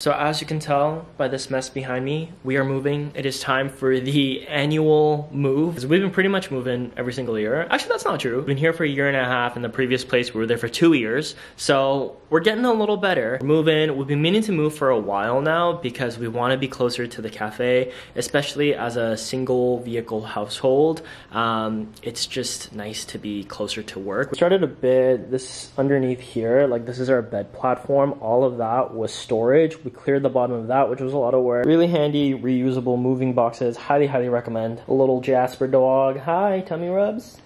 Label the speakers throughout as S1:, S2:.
S1: So as you can tell by this mess behind me, we are moving. It is time for the annual move. We've been pretty much moving every single year. Actually, that's not true. We've been here for a year and a half. In the previous place, we were there for 2 years. So we're getting a little better. We're moving. We've been meaning to move for a while now because we want to be closer to the cafe, especially as a single vehicle household. It's just nice to be closer to work. We started a bit, this underneath here, like this is our bed platform. All of that was storage. We cleared the bottom of that, which was a lot of work. Really handy, reusable moving boxes. Highly, highly recommend. A little Jasper dog. Hi, tummy rubs.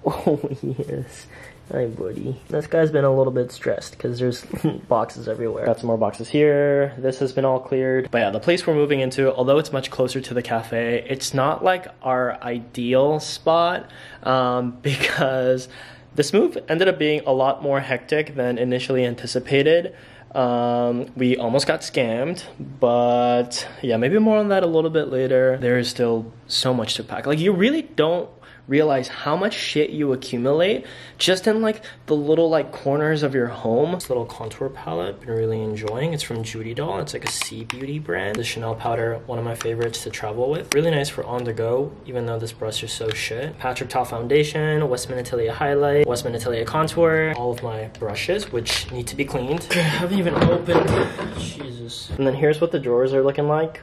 S1: Oh, yes. Hi, buddy. This guy's been a little bit stressed because there's boxes everywhere. Got some more boxes here. This has been all cleared. But yeah, the place we're moving into, although it's much closer to the cafe, it's not like our ideal spot because this move ended up being a lot more hectic than initially anticipated. We almost got scammed, but yeah, maybe more on that a little bit later. There is still so much to pack. Like, you really don't realize how much shit you accumulate just in like the little like corners of your home. This little contour palette, been really enjoying. It's from Judy Doll. It's like a Sea Beauty brand. The Chanel powder, one of my favorites to travel with. Really nice for on the go, even though this brush is so shit. Patrick Ta foundation, Westman Atelier highlight, Westman Atelier contour. All of my brushes, which need to be cleaned. I haven't even opened. Jesus. And then here's what the drawers are looking like.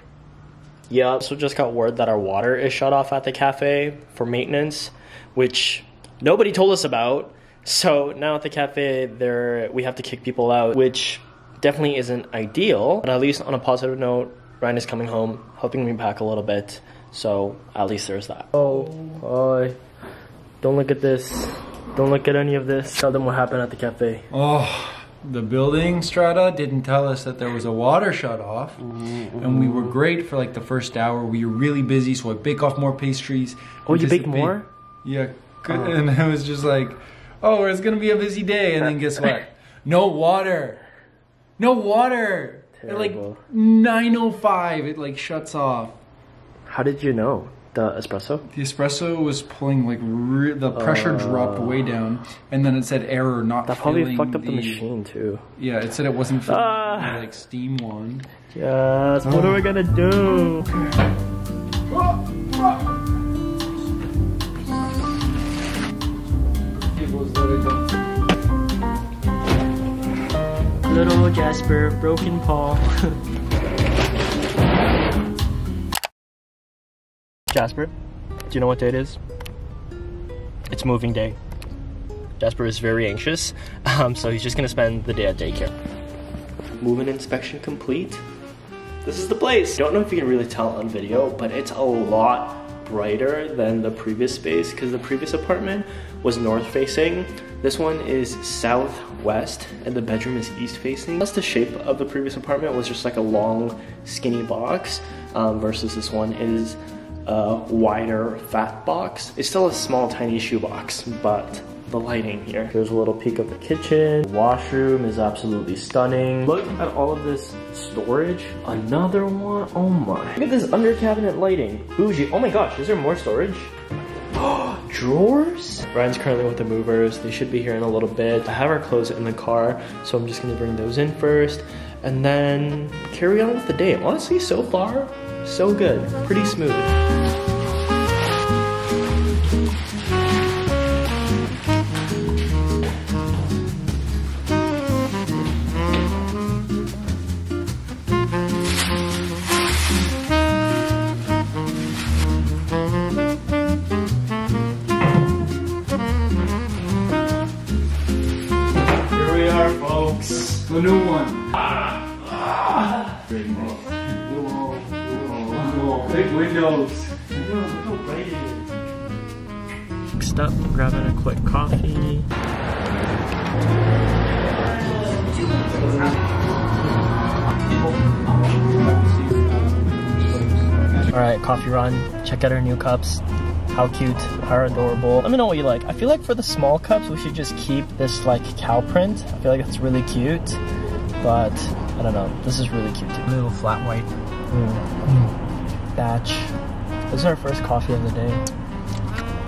S1: Yeah, so just got word that our water is shut off at the cafe for maintenance, which nobody told us about. So now at the cafe, we have to kick people out, which definitely isn't ideal. But at least on a positive note, Ryan is coming home, helping me pack a little bit. So at least there's that. Oh, don't look at this. Don't look at any of this. Tell them what happened at the cafe.
S2: Oh. The building strata didn't tell us that there was a water shut off, and we were great for like the first hour. We were really busy, so I bake off more pastries.
S1: Oh, you baked more?
S2: Yeah, and I was just like, oh, it's gonna be a busy day, and then guess what? No water. No water. At like 9:05, it like shuts off.
S1: How did you know? The espresso?
S2: The espresso was pulling like the pressure dropped way down, and then it said error not
S1: that
S2: filling.
S1: Probably fucked up the machine too.
S2: Yeah, it said it wasn't filling the, like steam one.
S1: Yes, what are we gonna do? Little Jasper, broken paw. Jasper, do you know what day it is? It's moving day. Jasper is very anxious, so he's just gonna spend the day at daycare. Move-in inspection complete. This is the place. Don't know if you can really tell on video, but it's a lot brighter than the previous space because the previous apartment was north facing. This one is southwest and the bedroom is east facing. Plus the shape of the previous apartment was just like a long skinny box versus this one is a wider fat box. It's still a small tiny shoebox, but the lighting here. Here's a little peek of the kitchen. The washroom is absolutely stunning. Look at all of this storage. Another one. Oh my. Look at this under cabinet lighting. Bougie. Oh my gosh, is there more storage? Drawers? Ryan's currently with the movers. They should be here in a little bit. I have our clothes in the car, so I'm just gonna bring those in first and then carry on with the day. Honestly, so far, so good. Pretty smooth.
S2: The new one. Big windows.
S1: Next up, grabbing a quick coffee. Alright, coffee run. Check out our new cups. How cute, how adorable. Let me know what you like. I feel like for the small cups, we should just keep this like cow print. I feel like it's really cute, but I don't know. This is really cute too. A little flat white. Batch. This is our first coffee of the day.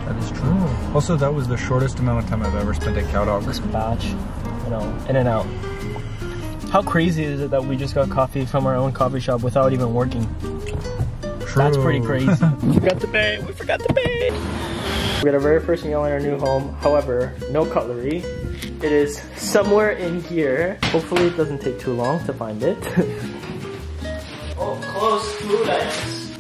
S2: That is true. Also, that was the shortest amount of time I've ever spent at Cow Dog.
S1: This batch, you know, in and out. How crazy is it that we just got coffee from our own coffee shop without even working? True. That's pretty crazy. We forgot to pay. We forgot to pay. We got our very first meal in our new home. However, no cutlery. It is somewhere in here. Hopefully it doesn't take too long to find it. Oh, close food items.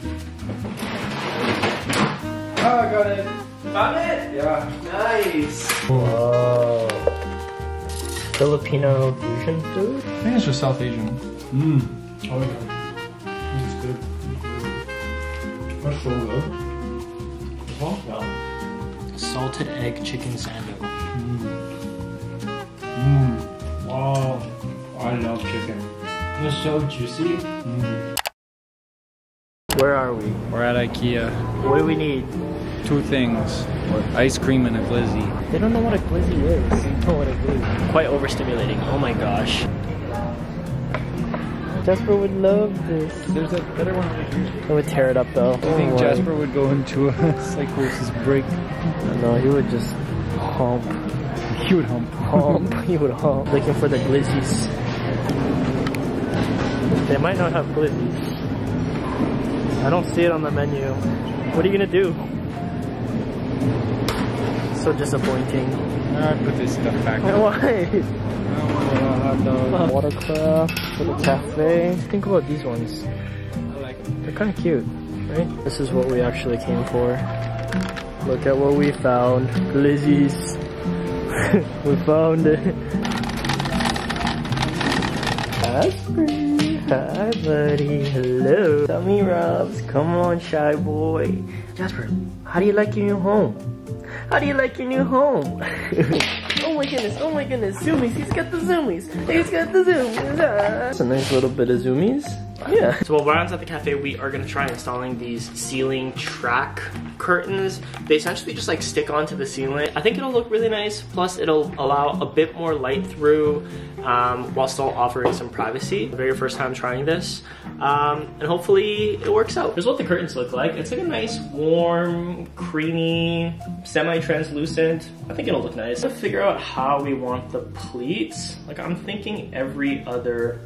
S2: Oh, I got it.
S1: Found it?
S2: Yeah.
S1: Nice. Whoa. Filipino fusion food?
S2: I think it's just South Asian. Mmm. Oh yeah. It's good. That's so good.
S1: Wow. Salted egg chicken sando.
S2: Wow. I love chicken.
S1: It's so juicy. Where are we?
S2: We're at IKEA.
S1: What do we need?
S2: 2 things. Ice cream and a glizzy.
S1: They don't know what a glizzy is. They don't know what a glizzy is. Quite overstimulating. Oh my gosh. Jasper would love this.
S2: There's a better one over here.
S1: I would tear it up though.
S2: I think Jasper would go into a psychosis break.
S1: No, he would just hump.
S2: He would hump.
S1: Hump. He would hump. Looking for the glizzies. They might not have glizzies. I don't see it on the menu. What are you gonna do? So disappointing.
S2: I put this stuff back.
S1: Why? Watercraft for the cafe. Think about these ones.
S2: I like them.
S1: They're kind of cute, right? This is what we actually came for. Look at what we found. Glizzies. We found it. Jasper. Hi, buddy. Hello. Tummy rubs. Come on, shy boy. Jasper, how do you like your new home? How do you like your new home? Oh my goodness, oh my goodness. Zoomies, he's got the zoomies. He's got the zoomies. That's a nice little bit of zoomies. Yeah. So while Ryan's at the cafe, we are gonna try installing these ceiling track curtains. They essentially just like stick onto the ceiling. I think it'll look really nice. Plus it'll allow a bit more light through while still offering some privacy. The very first time trying this. And hopefully it works out. Here's what the curtains look like. It's like a nice, warm, creamy, semi-translucent. I think it'll look nice. Let's figure out how we want the pleats. Like I'm thinking every other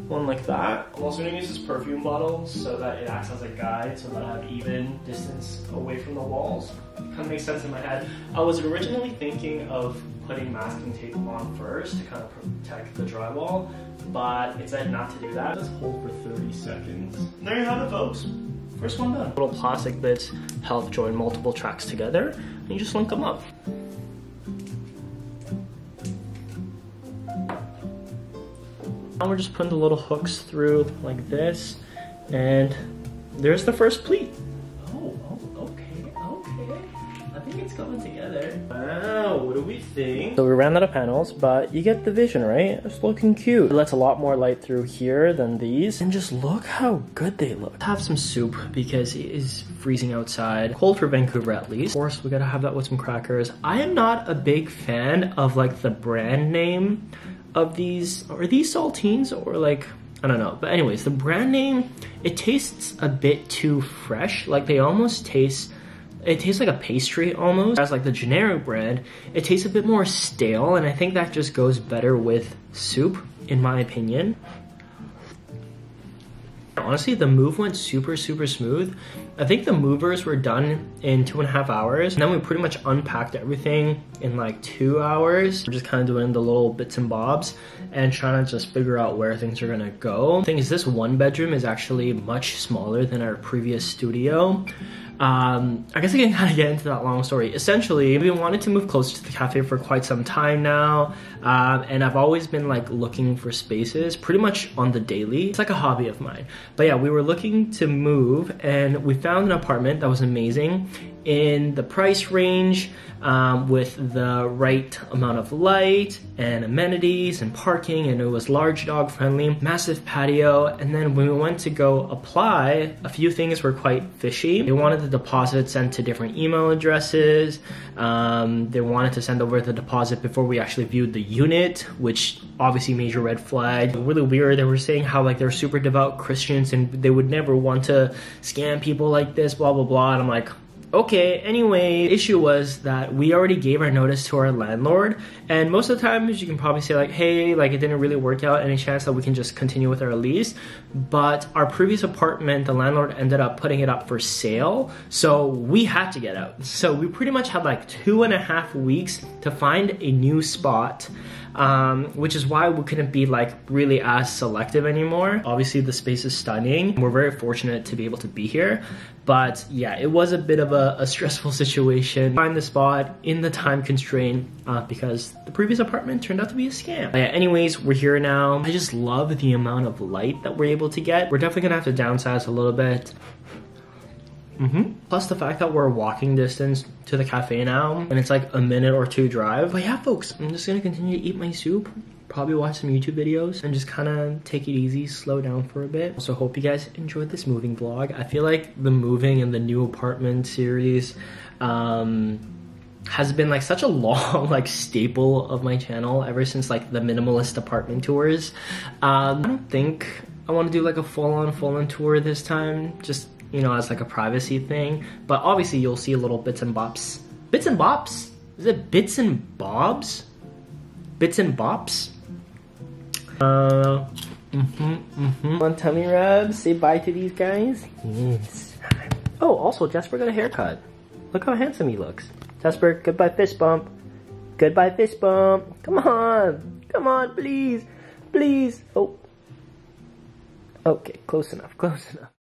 S1: one like that. I'm also gonna use this perfume bottle so that it acts as a guide so that I have even distance away from the walls. Kind of makes sense in my head. I was originally thinking of putting masking tape on first to kind of protect the drywall, but it said not to do that. Let's hold for 30 seconds. And there you have it, folks. First one done. Little plastic bits help join multiple tracks together, and you just link them up. Now we're just putting the little hooks through like this, and there's the first pleat. Okay. I think it's coming together. Wow, what do we think? So we ran out of panels, but you get the vision, right? It's looking cute. It lets a lot more light through here than these. And just look how good they look. Have some soup because it is freezing outside. Cold for Vancouver at least. Of course, we gotta have that with some crackers. I am not a big fan of like the brand name of these. Are these saltines or like, I don't know. But anyways, the brand name, it tastes a bit too fresh. Like they almost taste, it tastes like a pastry almost. As like the generic brand, it tastes a bit more stale, and I think that just goes better with soup, in my opinion. Honestly, the move went super smooth. I think the movers were done in 2.5 hours, and then we pretty much unpacked everything in like 2 hours. We're just kind of doing the little bits and bobs and trying to just figure out where things are gonna go. The thing is, this one bedroom is actually much smaller than our previous studio. I guess I can kind of get into that long story. Essentially, we've been wanting to move closer to the cafe for quite some time now, and I've always been like looking for spaces pretty much on the daily. It's like a hobby of mine. But yeah, we were looking to move, and we found an apartment that was amazing in the price range, with the right amount of light and amenities and parking, and it was large dog friendly, massive patio. And then when we went to go apply, a few things were quite fishy. They wanted the deposit sent to different email addresses. They wanted to send over the deposit before we actually viewed the unit, which obviously major red flag. Really weird. They were saying how like they're super devout Christians and they would never want to scam people like this, blah blah blah. And I'm like, Okay, anyway, the issue was that we already gave our notice to our landlord, and most of the times you can probably say like, hey, like it didn't really work out, any chance that we can just continue with our lease? But our previous apartment, the landlord ended up putting it up for sale, so we had to get out. So we pretty much had like 2.5 weeks to find a new spot, which is why we couldn't be like really as selective anymore. Obviously the space is stunning. We're very fortunate to be able to be here. But yeah, it was a bit of a stressful situation. Find the spot in the time constraint because the previous apartment turned out to be a scam. Yeah, anyways, we're here now. I just love the amount of light that we're able to get. We're definitely gonna have to downsize a little bit. Plus the fact that we're walking distance to the cafe now and it's like a minute or two drive. But yeah, folks, I'm just gonna continue to eat my soup, probably watch some YouTube videos and just kind of take it easy, slow down for a bit. Also hope you guys enjoyed this moving vlog. I feel like the moving and the new apartment series has been like such a long like staple of my channel ever since like the minimalist apartment tours. I don't think I want to do like a full-on tour this time, just, you know, as like a privacy thing. But obviously you'll see little bits and bops. Bits and bops? Is it bits and bobs? Bits and bops? One tummy rub. Say bye to these guys. Yes. Oh, also Jasper got a haircut. Look how handsome he looks. Jasper, goodbye fist bump. Goodbye fist bump. Come on. Come on, please. Please. Oh. Okay, close enough. Close enough.